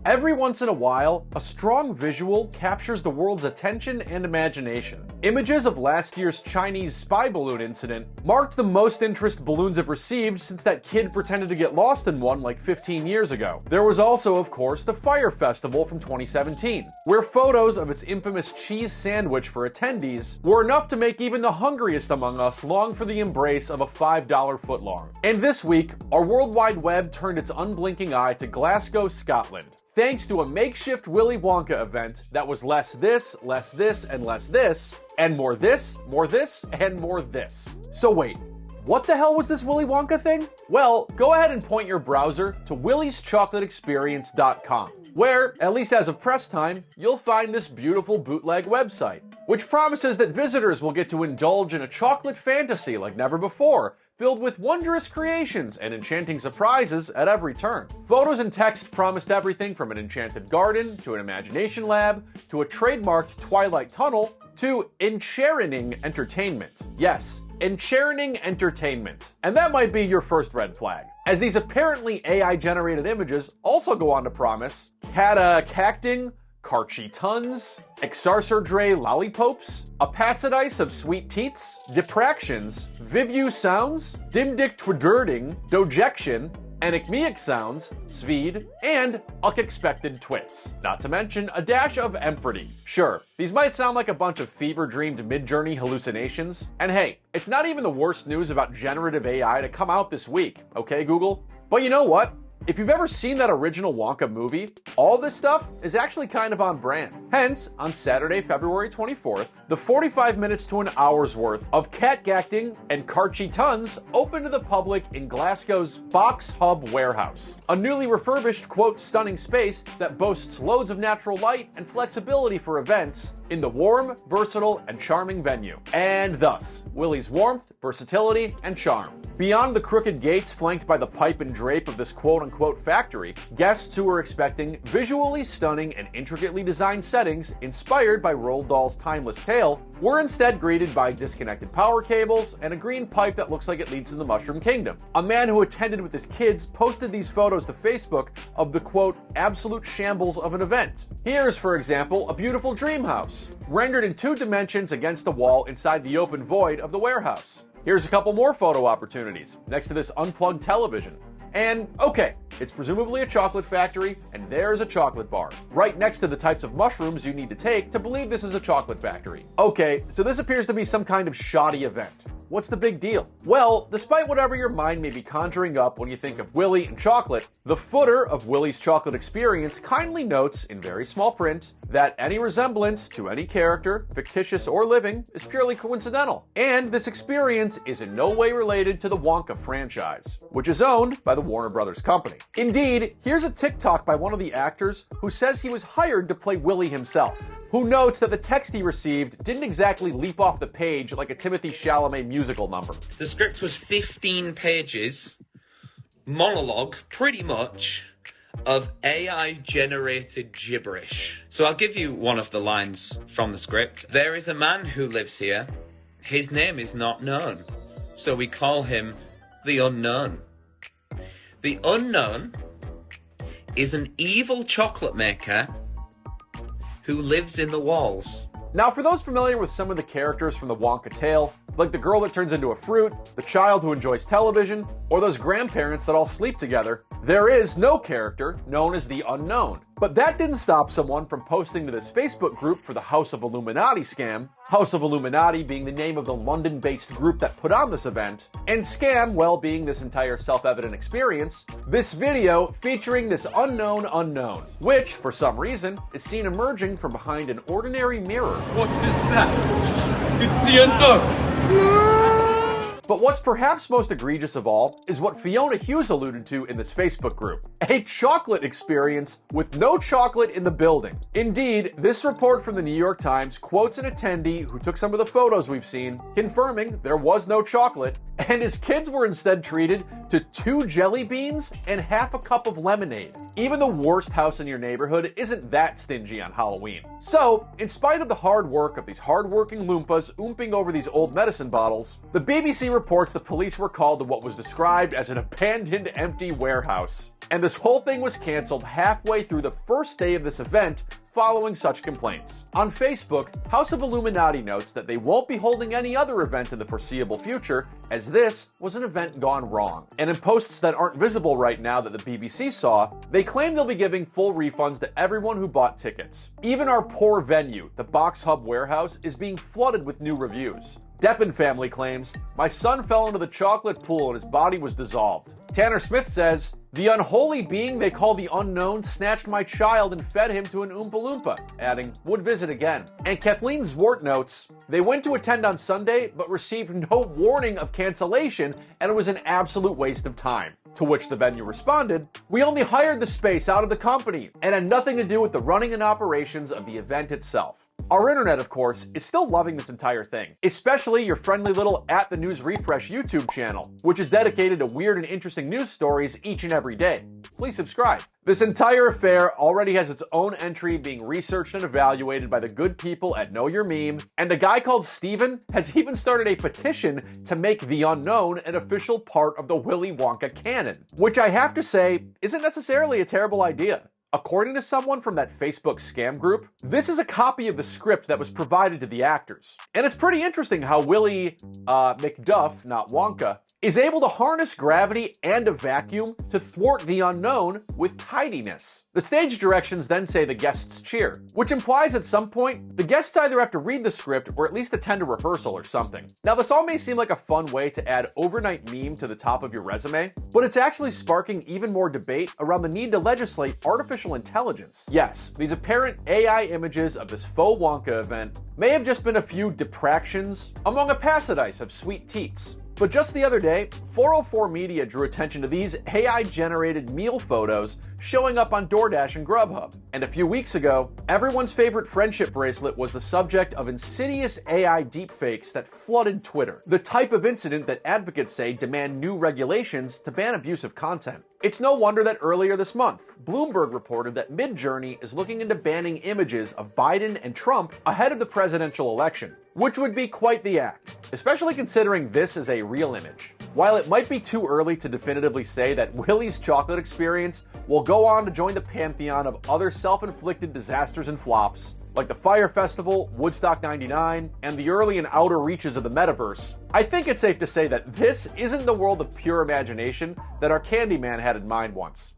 Every once in a while, a strong visual captures the world's attention and imagination. Images of last year's Chinese spy balloon incident marked the most interest balloons have received since that kid pretended to get lost in one like 15 years ago. There was also, of course, the Fire Festival from 2017, where photos of its infamous cheese sandwich for attendees were enough to make even the hungriest among us long for the embrace of a $5 footlong. And this week, our World Wide Web turned its unblinking eye to Glasgow, Scotland, thanks to a makeshift Willy Wonka event that was less this, and less this, and more this, and more this. So wait, what the hell was this Willy Wonka thing? Well, go ahead and point your browser to willyschocolateexperience.com, where, at least as of press time, you'll find this beautiful bootleg website, which promises that visitors will get to indulge in a chocolate fantasy like never before, filled with wondrous creations and enchanting surprises at every turn. Photos and text promised everything from an enchanted garden, to an imagination lab, to a trademarked Twilight Tunnel, to enchanting entertainment. Yes, enchanting entertainment. And that might be your first red flag, as these apparently AI-generated images also go on to promise cacting, Karchi tons, Exarcerdre lollipops, a pasadise of sweet teats, depractions, Vivu sounds, dimdick twiderding, dojection, Anikmiic sounds, Svid, and unexpected twits. Not to mention a dash of empathy. Sure, these might sound like a bunch of fever-dreamed mid-journey hallucinations, and hey, it's not even the worst news about generative AI to come out this week, okay Google? But you know what? If you've ever seen that original Wonka movie, all this stuff is actually kind of on brand. Hence, on Saturday, February 24th, the 45 minutes to an hour's worth of catgacting and Karchi tons open to the public in Glasgow's Box Hub warehouse, a newly refurbished, quote, stunning space that boasts loads of natural light and flexibility for events in the warm, versatile, and charming venue. And thus, Willy's warmth, versatility, and charm. Beyond the crooked gates flanked by the pipe and drape of this quote-unquote factory, guests who were expecting visually stunning and intricately designed settings inspired by Roald Dahl's timeless tale were instead greeted by disconnected power cables and a green pipe that looks like it leads to the Mushroom Kingdom. A man who attended with his kids posted these photos to Facebook of the quote, absolute shambles of an event. Here's, for example, a beautiful dream house, rendered in 2 dimensions against the wall inside the open void of the warehouse. Here's a couple more photo opportunities next to this unplugged television. And okay, it's presumably a chocolate factory, and there's a chocolate bar, right next to the types of mushrooms you need to take to believe this is a chocolate factory. Okay, so this appears to be some kind of shoddy event. What's the big deal? Well, despite whatever your mind may be conjuring up when you think of Willy and chocolate, the footer of Willy's Chocolate Experience kindly notes in very small print that any resemblance to any character, fictitious or living, is purely coincidental. And this experience is in no way related to the Wonka franchise, which is owned by the Warner Brothers company. Indeed, here's a TikTok by one of the actors who says he was hired to play Willy himself, who notes that the text he received didn't exactly leap off the page like a Timothée Chalamet musical number. The script was 15 pages, monologue, pretty much, of AI-generated gibberish. So I'll give you one of the lines from the script. There is a man who lives here. His name is not known, so we call him the Unknown. The Unknown is an evil chocolate maker who lives in the walls. Now, for those familiar with some of the characters from the Wonka tale, like the girl that turns into a fruit, the child who enjoys television, or those grandparents that all sleep together, there is no character known as the Unknown. But that didn't stop someone from posting to this Facebook group for the House of Illuminati scam, House of Illuminati being the name of the London-based group that put on this event, and scam, well, being this entire self-evident experience, this video featuring this unknown unknown, which, for some reason, is seen emerging from behind an ordinary mirror. What is that? It's the Unknown! But what's perhaps most egregious of all is what Fiona Hughes alluded to in this Facebook group. A chocolate experience with no chocolate in the building. Indeed, this report from the New York Times quotes an attendee who took some of the photos we've seen, confirming there was no chocolate, and his kids were instead treated to 2 jelly beans and half a cup of lemonade. Even the worst house in your neighborhood isn't that stingy on Halloween. So, in spite of the hard work of these hardworking Loompas oomping over these old medicine bottles, the BBC reports the police were called to what was described as an abandoned empty warehouse. And this whole thing was canceled halfway through the first day of this event following such complaints. On Facebook, House of Illuminati notes that they won't be holding any other event in the foreseeable future, as this was an event gone wrong. And in posts that aren't visible right now that the BBC saw, they claim they'll be giving full refunds to everyone who bought tickets. Even our poor venue, the Box Hub Warehouse, is being flooded with new reviews. Deppen family claims, "My son fell into the chocolate pool and his body was dissolved." Tanner Smith says, "The unholy being they call the unknown snatched my child and fed him to an Oompa Loompa," adding, "Would visit again." And Kathleen Zwart notes, "They went to attend on Sunday but received no warning of cancellation and it was an absolute waste of time." To which the venue responded, "We only hired the space out of the company and had nothing to do with the running and operations of the event itself." Our internet, of course, is still loving this entire thing, especially your friendly little At The News Refresh YouTube channel, which is dedicated to weird and interesting news stories each and every day. Please subscribe. This entire affair already has its own entry being researched and evaluated by the good people at Know Your Meme, and a guy called Steven has even started a petition to make the unknown an official part of the Willy Wonka canon, which I have to say isn't necessarily a terrible idea. According to someone from that Facebook scam group, this is a copy of the script that was provided to the actors. And it's pretty interesting how Willy McDuff, not Wonka, is able to harness gravity and a vacuum to thwart the unknown with tidiness. The stage directions then say the guests cheer, which implies at some point the guests either have to read the script or at least attend a rehearsal or something. Now this all may seem like a fun way to add overnight meme to the top of your resume, but it's actually sparking even more debate around the need to legislate artificial intelligence. Yes, these apparent AI images of this faux Wonka event may have just been a few depractions among a paradise of sweet teats. But just the other day, 404 Media drew attention to these AI-generated meal photos showing up on DoorDash and Grubhub. And a few weeks ago, everyone's favorite friendship bracelet was the subject of insidious AI deepfakes that flooded Twitter, the type of incident that advocates say demand new regulations to ban abusive content. It's no wonder that earlier this month, Bloomberg reported that Midjourney is looking into banning images of Biden and Trump ahead of the presidential election, which would be quite the act, especially considering this is a real image. While it might be too early to definitively say that Willy's chocolate experience will go on to join the pantheon of other self-inflicted disasters and flops, like the Fire Festival, Woodstock 99, and the early and outer reaches of the metaverse, I think it's safe to say that this isn't the world of pure imagination that our Candyman had in mind once.